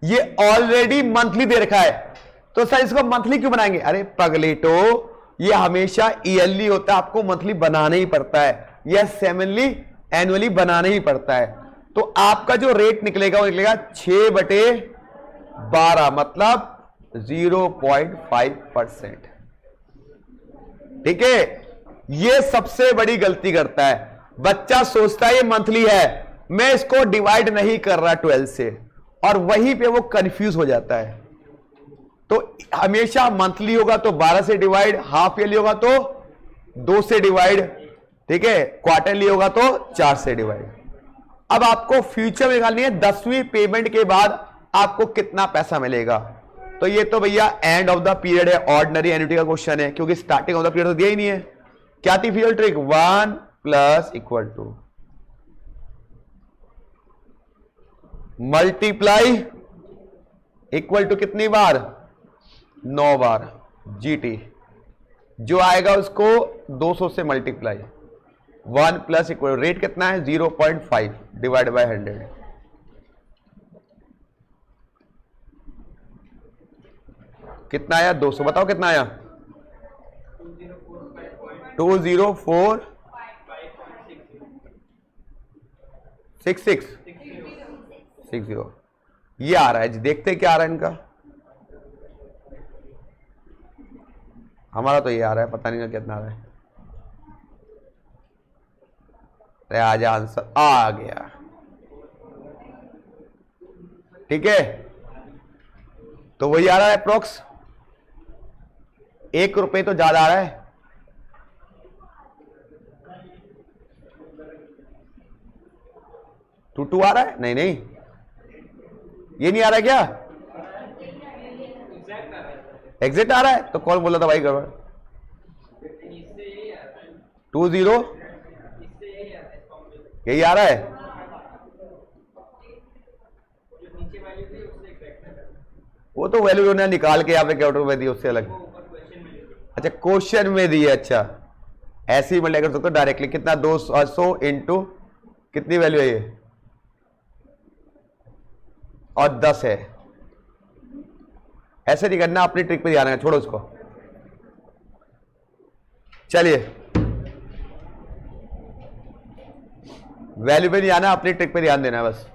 ये ऑलरेडी मंथली दे रखा है, तो सर इसको मंथली क्यों बनाएंगे? अरे पगलेटो, ये हमेशा ईयरली होता है, आपको मंथली बनाना ही पड़ता है, या सेमनली एनुअली बनाना ही पड़ता है। तो आपका जो रेट निकलेगा वो निकलेगा 6/12, मतलब 0.5%। ठीक है, ये सबसे बड़ी गलती करता है बच्चा, सोचता है ये मंथली है, मैं इसको डिवाइड नहीं कर रहा 12 से, और वहीं पे वो कंफ्यूज हो जाता है। तो हमेशा मंथली होगा तो 12 से डिवाइड, हाफ ईयरली होगा तो 2 से डिवाइड, ठीक है, क्वार्टरली होगा तो 4 से डिवाइड। अब आपको फ्यूचर में निकालनी है 10वीं पेमेंट के बाद आपको कितना पैसा मिलेगा। तो ये तो भैया एंड ऑफ द पीरियड है, ऑर्डिनरी एन्युटी का क्वेश्चन है, क्योंकि स्टार्टिंग ऑफ द पीरियड तो दिया ही नहीं है। क्या थी physical trick? 1 plus equal to multiply equal to कितनी बार? 9 बार जीटी, जो आएगा उसको 200 से मल्टीप्लाई, 1 प्लस इक्वल रेट कितना है? 0.5 डिवाइड बाय 100। कितना आया? 200। बताओ कितना आया? 2046660 ये आ रहा है जी। देखते क्या आ रहा है इनका। हमारा तो ये आ रहा है, पता नहीं कितना आ रहा है। अरे आजा, आंसर आ गया। ठीक है, तो वही आ रहा है अप्रोक्स। 1 रुपये तो ज्यादा आ रहा है। टू आ रहा है? नहीं नहीं, ये नहीं आ रहा है क्या? एग्जैक्ट आ रहा है। तो कौन बोला था भाई गड़बड़? 20 यही आ रहा है। वो तो वैल्यू ने निकाल के यहाँ पे कैलकुलेटर में दी, उससे अलग। अच्छा, क्वेश्चन में दी है। अच्छा, ऐसे ही मल्टीप्लाई कर सकते हो डायरेक्टली। कितना? 200 इंटू कितनी वैल्यू है ये? और 10 है। ऐसे नहीं करना, अपनी ट्रिक पे ध्यान है, छोड़ो उसको। चलिए, वैल्यू पे नहीं आना, अपनी ट्रिक पे ध्यान देना है बस,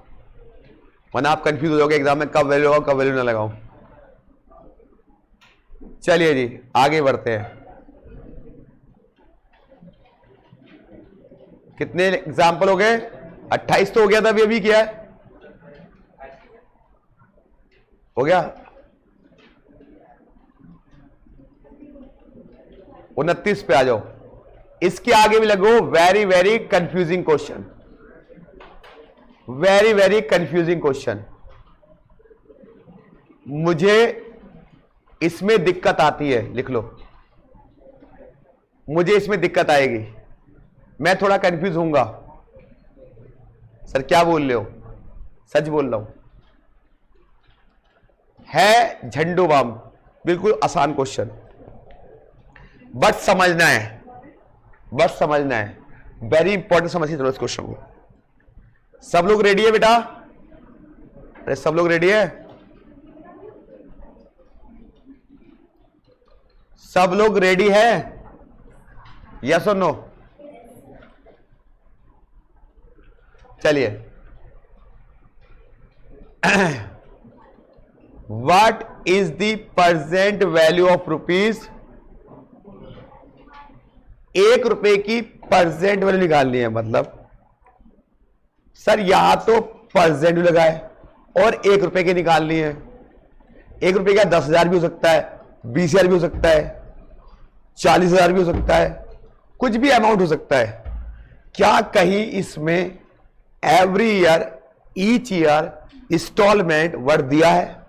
वरना आप कंफ्यूज हो जाओगे एग्जाम में, कब वैल्यू लगाओ कब वैल्यू ना लगाओ। चलिए जी, आगे बढ़ते हैं। कितने एग्जाम्पल हो गए? 28 तो हो गया था, अभी किया है, हो गया। 29 पे आ जाओ। इसके आगे भी लगो। Very very confusing question, very very confusing question. मुझे इसमें दिक्कत आती है, लिख लो, मुझे इसमें दिक्कत आएगी, मैं थोड़ा कंफ्यूज होऊंगा। सर क्या बोल रहे हो? सच बोल रहा हूं। है झंडू बाम, बिल्कुल आसान क्वेश्चन, बट समझना है, बट समझना है। वेरी इंपॉर्टेंट समझिए थोड़ा इस क्वेश्चन को। सब लोग रेडी है बेटा? अरे सब लोग रेडी है? सब लोग रेडी है? यस और नो? चलिए, What is the present value of rupees? 1 रुपए की परसेंट वैल्यू निकालनी है। मतलब सर यहां तो परसेंट लगा है और 1 रुपए की निकालनी है। 1 रुपए का 10,000 भी हो सकता है, 20,000 भी हो सकता है, 40,000 भी हो सकता है, कुछ भी अमाउंट हो सकता है। क्या कहीं इसमें every year, each year instalment word दिया है?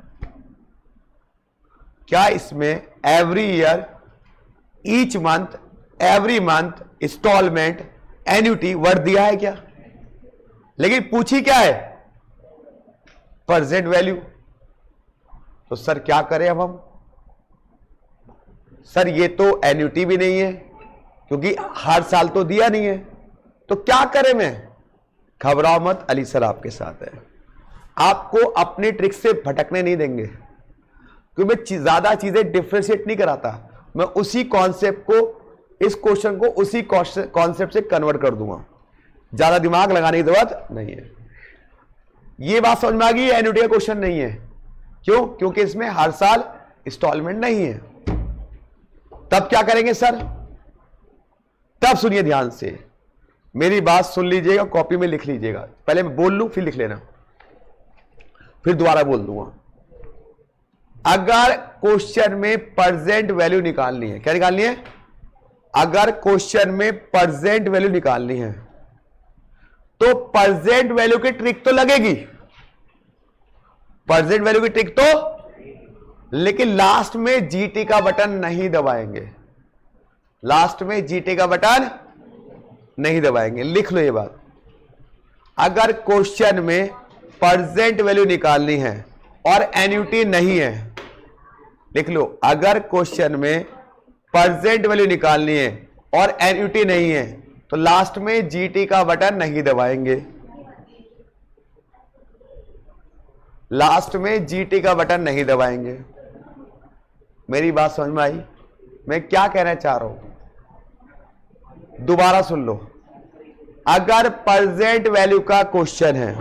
क्या इसमें every year, each month, every month, instalment, annuity word दिया है क्या? लेकिन पूछी क्या है? Present value. तो सर क्या करें अब हम? सर ये तो एन्युटी भी नहीं है, क्योंकि हर साल तो दिया नहीं है, तो क्या करें? मैं घबराओ मत, अली सर आपके साथ है। आपको अपनी ट्रिक से भटकने नहीं देंगे, क्योंकि मैं ज्यादा चीजें डिफरेंशिएट नहीं कराता, मैं उसी कॉन्सेप्ट को, इस क्वेश्चन को उसी कॉन्सेप्ट से कन्वर्ट कर दूंगा, ज्यादा दिमाग लगाने की जरूरत नहीं है। ये बात समझ में आ गई, एन्युटी का क्वेश्चन नहीं है। क्यों? क्योंकि इसमें हर साल इंस्टॉलमेंट नहीं है। तब क्या करेंगे सर? तब सुनिए ध्यान से, मेरी बात सुन लीजिएगा, कॉपी में लिख लीजिएगा, पहले मैं बोल लूं फिर लिख लेना, फिर दोबारा बोल दूंगा। अगर क्वेश्चन में प्रेजेंट वैल्यू निकालनी है, क्या निकालनी है? अगर क्वेश्चन में प्रेजेंट वैल्यू निकालनी है तो प्रेजेंट वैल्यू की ट्रिक तो लगेगी, प्रेजेंट वैल्यू की ट्रिक तो, लेकिन लास्ट में जीटी का बटन नहीं दबाएंगे, लास्ट में जीटी का बटन नहीं दबाएंगे। लिख लो ये बात, अगर क्वेश्चन में प्रेजेंट वैल्यू निकालनी है और एन्युटी नहीं है, लिख लो, अगर क्वेश्चन में प्रेजेंट वैल्यू निकालनी है और एन्युटी नहीं है तो लास्ट में जीटी का बटन नहीं दबाएंगे, लास्ट में जीटी का बटन नहीं दबाएंगे। मेरी बात समझ में आई? मैं क्या कहना चाह रहा हूं, दोबारा सुन लो। अगर प्रेजेंट वैल्यू का क्वेश्चन है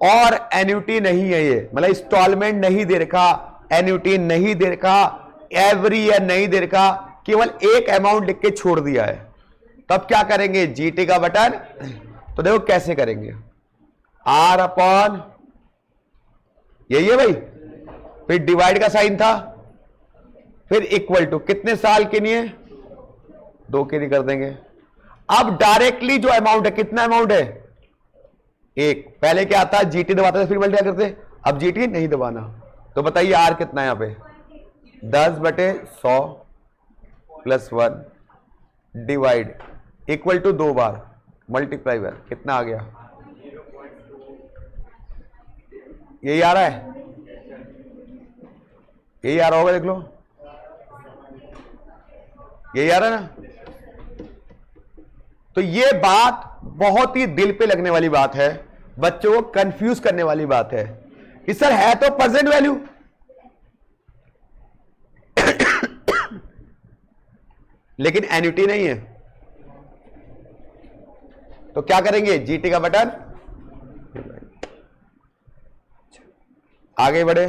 और एन्युटी नहीं है, ये मतलब इंस्टॉलमेंट नहीं दे रखा, एन्युटी नहीं दे रखा, एवरी ईयर नहीं दे रखा, केवल एक अमाउंट लिख के छोड़ दिया है, तब क्या करेंगे? जीटी का बटन। तो देखो कैसे करेंगे, आर अपॉन, यही है भाई, फिर डिवाइड का साइन था, फिर इक्वल टू, कितने साल के लिए? 2 के लिए कर देंगे। अब डायरेक्टली जो अमाउंट है, कितना अमाउंट है? 1। पहले क्या आता, जीटी दबाते थे फिर मल्टीप्लाई करते, अब जीटी नहीं दबाना। तो बताइए आर कितना है यहां पे? 10/100 प्लस 1 डिवाइड इक्वल टू 2 बार मल्टीप्लाई बार, कितना आ गया? यही आ रहा है, यही आ रहा होगा, देख लो, यही आ रहा है ना। तो ये बात बहुत ही दिल पे लगने वाली बात है, बच्चों को कंफ्यूज करने वाली बात है कि सर है तो प्रेजेंट वैल्यू, लेकिन एन्युटी नहीं है, तो क्या करेंगे? जीटी का बटन। आगे बढ़े,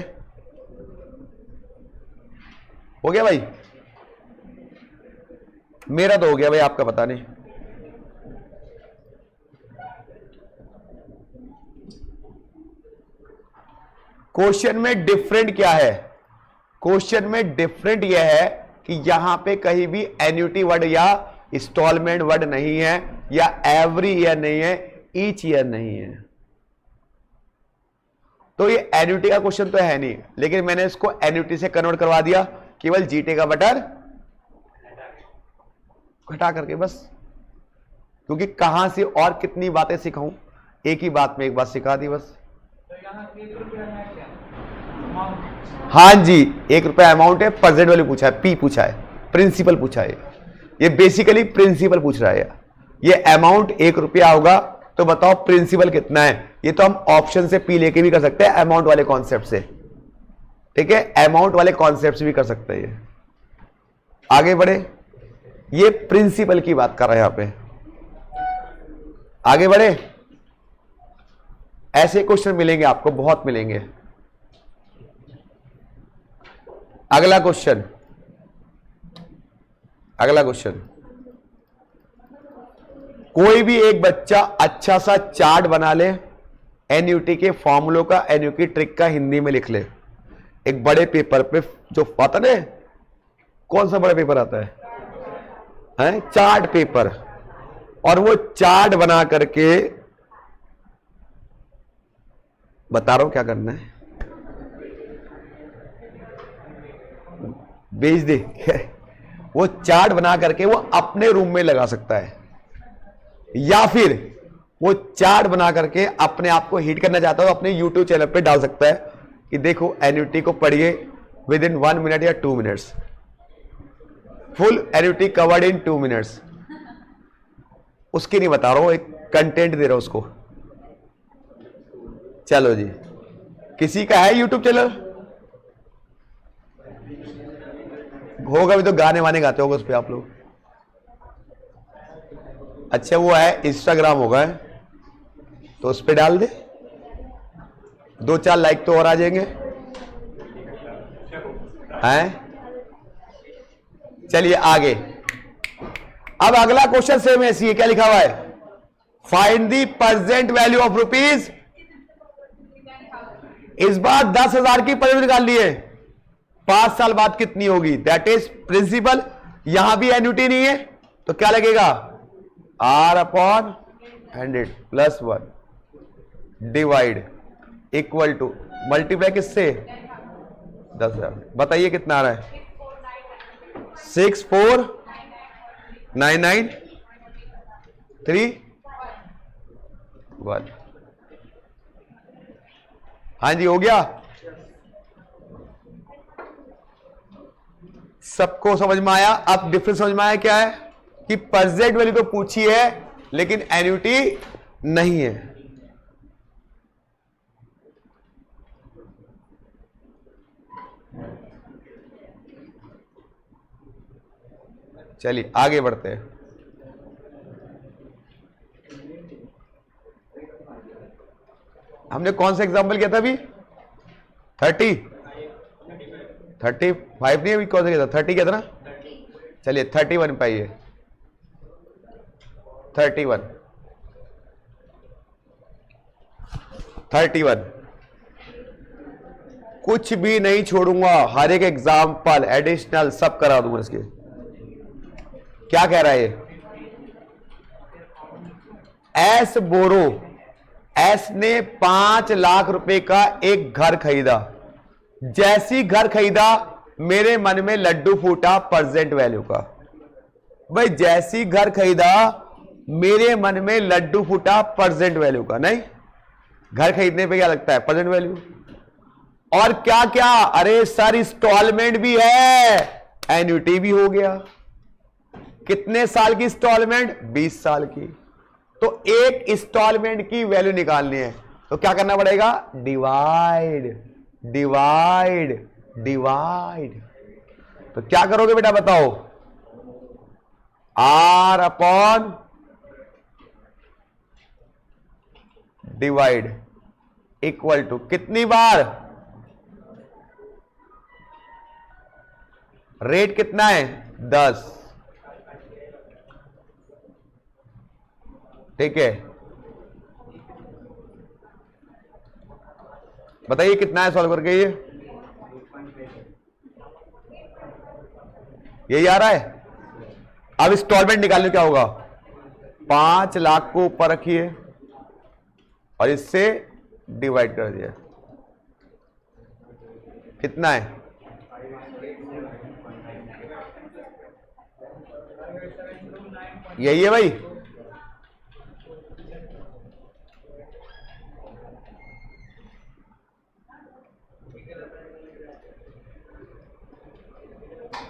हो गया भाई? मेरा तो हो गया भाई, आपका पता नहीं। क्वेश्चन में डिफरेंट क्या है? क्वेश्चन में डिफरेंट यह है कि यहां पे कहीं भी एन्युटी वर्ड या इंस्टॉलमेंट वर्ड नहीं है, या एवरी ईयर नहीं है, ईच ईयर नहीं है। तो ये एन्युटी का क्वेश्चन तो है नहीं, लेकिन मैंने इसको एन्युटी से कन्वर्ट करवा दिया, केवल जीटी का बटन हटा करके बस। क्योंकि कहां से और कितनी बातें सिखाऊं, एक ही बात में एक बात सिखा दी बस। हाँ जी, 1 रुपया अमाउंट है, प्रेजेंट वैल्यू पूछा है, पी पूछा है, प्रिंसिपल पूछा है, ये बेसिकली प्रिंसिपल पूछ रहा है। ये अमाउंट 1 रुपया होगा तो बताओ प्रिंसिपल कितना है? ये तो हम ऑप्शन से पी लेके भी कर सकते हैं, अमाउंट वाले कॉन्सेप्ट से, ठीक है, अमाउंट वाले कॉन्सेप्ट से भी कर सकते हैं। आगे बढ़े, ये प्रिंसिपल की बात कर रहे हैं यहां पे। आगे बढ़े, ऐसे क्वेश्चन मिलेंगे आपको, बहुत मिलेंगे। अगला क्वेश्चन, अगला क्वेश्चन, कोई भी एक बच्चा अच्छा सा चार्ट बना ले, एन्युटी के फॉर्मूलों का, एन्युटी ट्रिक का हिंदी में लिख ले, एक बड़े पेपर पे, जो आता ना, कौन सा बड़ा पेपर आता है? चार्ट पेपर, और वो चार्ट बना करके, बता रहा हूं क्या करना है, भेज दे। वो चार्ट बना करके वो अपने रूम में लगा सकता है, या फिर वो चार्ट बना करके अपने आप को हिट करना चाहता हो, अपने यूट्यूब चैनल पे डाल सकता है कि देखो एन्युटी को पढ़िए विद इन 1 मिनट या 2 minutes, full annuity covered in 2 minutes. उसकी नहीं बता रहा हूं, एक कंटेंट दे रहा हूं उसको। चलो जी, किसी का है यूट्यूब चैनल? होगा भी तो गाने वाने गाते होगे उस पर आप लोग। अच्छा वो है इंस्टाग्राम होगा, तो उस पर डाल दे, 2-4 लाइक तो और आ जाएंगे हैं। चलिए आगे। अब अगला क्वेश्चन सेम ऐसी है, क्या लिखा हुआ है? Find the present value of rupees. इस बार 10,000 की प्रेजेंट निकाल लिए, 5 साल बाद कितनी होगी? That is principal. यहां भी एन्युटी नहीं है तो क्या लगेगा? R/100 plus 1 divide equal to multiply किससे? 10,000। बताइए कितना आ रहा है? 64,993,1। हाँ जी, हो गया। सबको समझ में आया? अब डिफरेंस समझ में आया क्या है कि प्रेजेंट वैल्यू तो पूछी है लेकिन एन्युटी नहीं है। चलिए आगे बढ़ते हैं। हमने कौन सा एग्जांपल किया था अभी? 35 नहीं, अभी कौन सा किया था? 30 किया था ना। चलिए 31 पाइए। 31 कुछ भी नहीं छोड़ूंगा, हर एक एग्जाम्पल एडिशनल सब करा दूंगा इसके। क्या कह रहा है ये? एस बोरो, एस ने 5 लाख रुपए का एक घर खरीदा। जैसी घर खरीदा मेरे मन में लड्डू फूटा प्रेजेंट वैल्यू का। भाई जैसी घर खरीदा मेरे मन में लड्डू फूटा प्रेजेंट वैल्यू का। नहीं, घर खरीदने पे क्या लगता है? Present value. और क्या क्या? अरे सर इंस्टॉलमेंट भी है, एन्युटी भी हो गया। कितने साल की इंस्टॉलमेंट? 20 साल की। तो एक इंस्टॉलमेंट की वैल्यू निकालनी है तो क्या करना पड़ेगा? Divide divide divide. तो क्या करोगे बेटा बताओ? R/, डिवाइड इक्वल टू कितनी बार? रेट कितना है? 10। ठीक है, बताइए कितना है सॉल्व करके? यही आ रहा है। अब इंस्टॉलमेंट निकालने क्या होगा? 5 लाख को ऊपर रखिए और इससे डिवाइड कर दिया। कितना है? यही है भाई।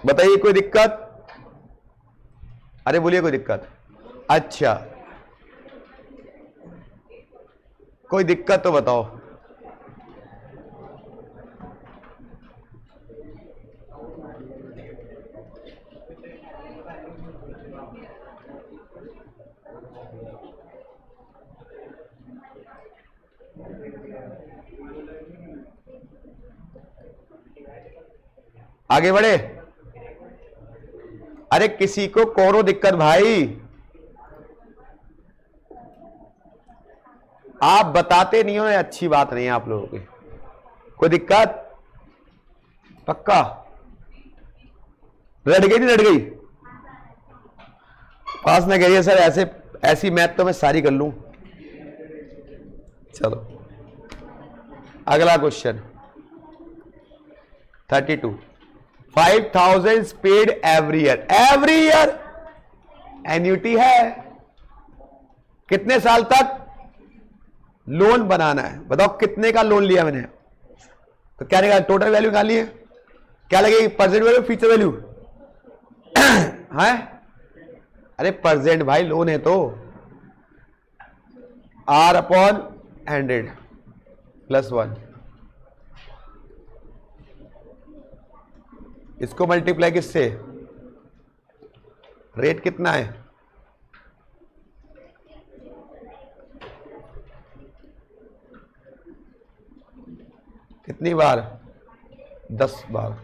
बताइए कोई दिक्कत? अरे बोलिए कोई दिक्कत? अच्छा कोई दिक्कत तो बताओ। आगे बढ़े। अरे किसी को करो दिक्कत भाई, आप बताते नहीं हो, अच्छी बात नहीं है आप लोगों की। कोई दिक्कत? पक्का? रट गई नहीं रट गई? पास में कहिए सर ऐसे ऐसी मैथ तो मैं सारी कर लूं। चलो अगला question 32। 5,000 paid every year annuity है। कितने साल तक लोन बनाना है? बताओ कितने का लोन लिया मैंने? तो क्या निकाला? टोटल वैल्यू निकाली है। क्या लगेगी? Present value, future value? है? अरे प्रेजेंट भाई, लोन है तो R/100 +1, इसको मल्टीप्लाई किससे, रेट कितना है, कितनी बार, 10 बार,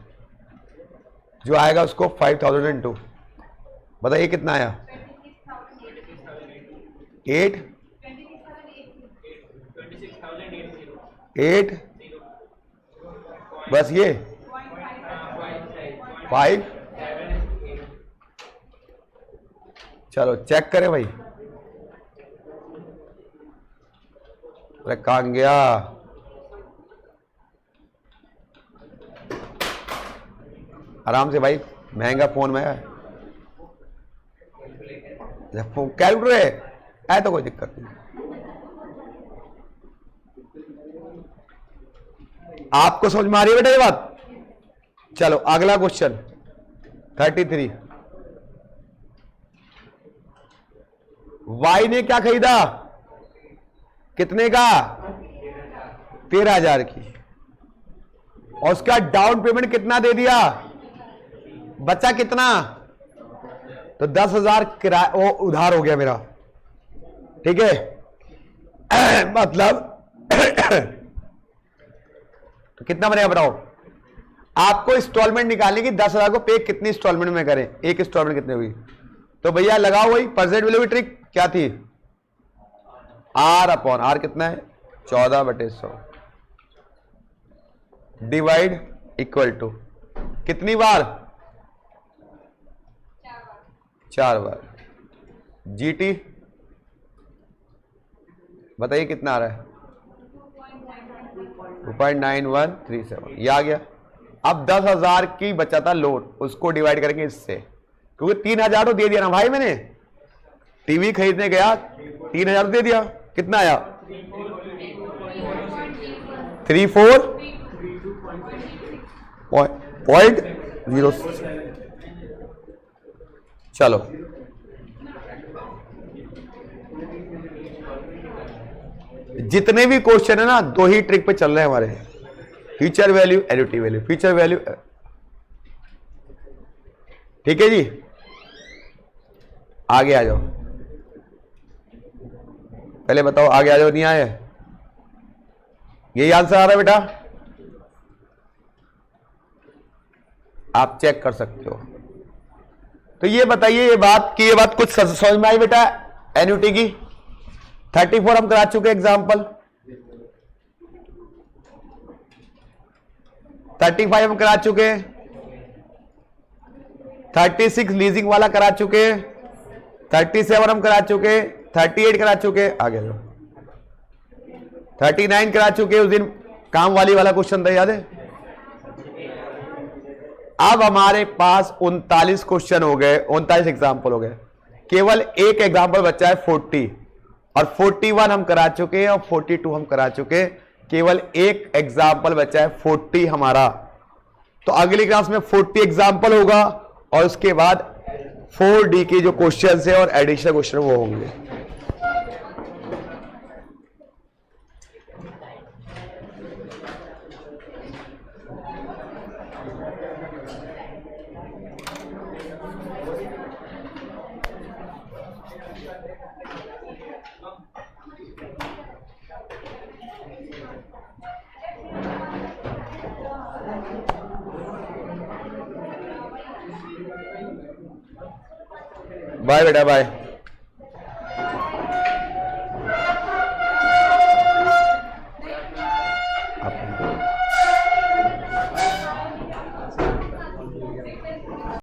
जो आएगा उसको 5002, बताइए कितना आया, 8 बस ये 5, चलो चेक करें भाई, अरे कहाँ गया, आराम से भाई, महंगा फोन में है, कैलकुलेटर है तो कोई दिक्कत नहीं। आपको समझ में आ रही है बेटा ये बात। चलो अगला क्वेश्चन 33, वाई ने क्या खरीदा, कितने का, 13,000 की, और उसका डाउन पेमेंट कितना दे दिया, बचा कितना, तो 10,000 किराया वो उधार हो गया मेरा, ठीक है मतलब तो कितना बनेगा बताओ, आपको इंस्टॉलमेंट निकालने की, 10,000 को पे कितनी इंस्टॉलमेंट में करें, एक इंस्टॉलमेंट कितने हुई, तो भैया लगाओ वही परसेंट वैल्यू की ट्रिक, क्या थी, R/R कितना है 14/100 डिवाइड इक्वल टू कितनी बार, 4 बार, GT बताइए कितना आ रहा है, 2.9137, ये आ गया। अब 10,000 की बचा था लोन, उसको डिवाइड करेंगे इससे, क्योंकि 3,000 तो दे दिया ना भाई, मैंने टीवी खरीदने गया 3,000 दे दिया, कितना आया 34.06, चलो जितने भी क्वेश्चन है ना, दो ही ट्रिक पे चल रहे हैं हमारे, future value, additive value, future value, ठीक है जी। आगे आ जाओ, पहले बताओ आगे आ जाओ, नहीं आए, यही आंसर आ रहा है बेटा, आप चेक कर सकते हो। तो ये बताइए ये बात कि ये बात कुछ समझ में आई बेटा, एन्युटी की 34 हम करा चुके एग्जाम्पल, 35 हम करा चुके, 36 लीजिंग वाला करा चुके, 37 हम करा चुके, 38 करा चुके, आगे जाओ 39 करा चुके, उस दिन काम वाली वाला क्वेश्चन था याद है। अब हमारे पास 39 क्वेश्चन हो गए, 39 एग्जाम्पल हो गए, केवल एक एग्जाम्पल बचा है 40, और 41 हम करा चुके हैं और 42 हम करा चुके, केवल एक एग्जाम्पल बचा है 40 हमारा। तो अगली क्लास में 40 एग्जाम्पल होगा और उसके बाद 4D के जो क्वेश्चन है और एडिशनल क्वेश्चन वो होंगे। बाय बेटा बाय।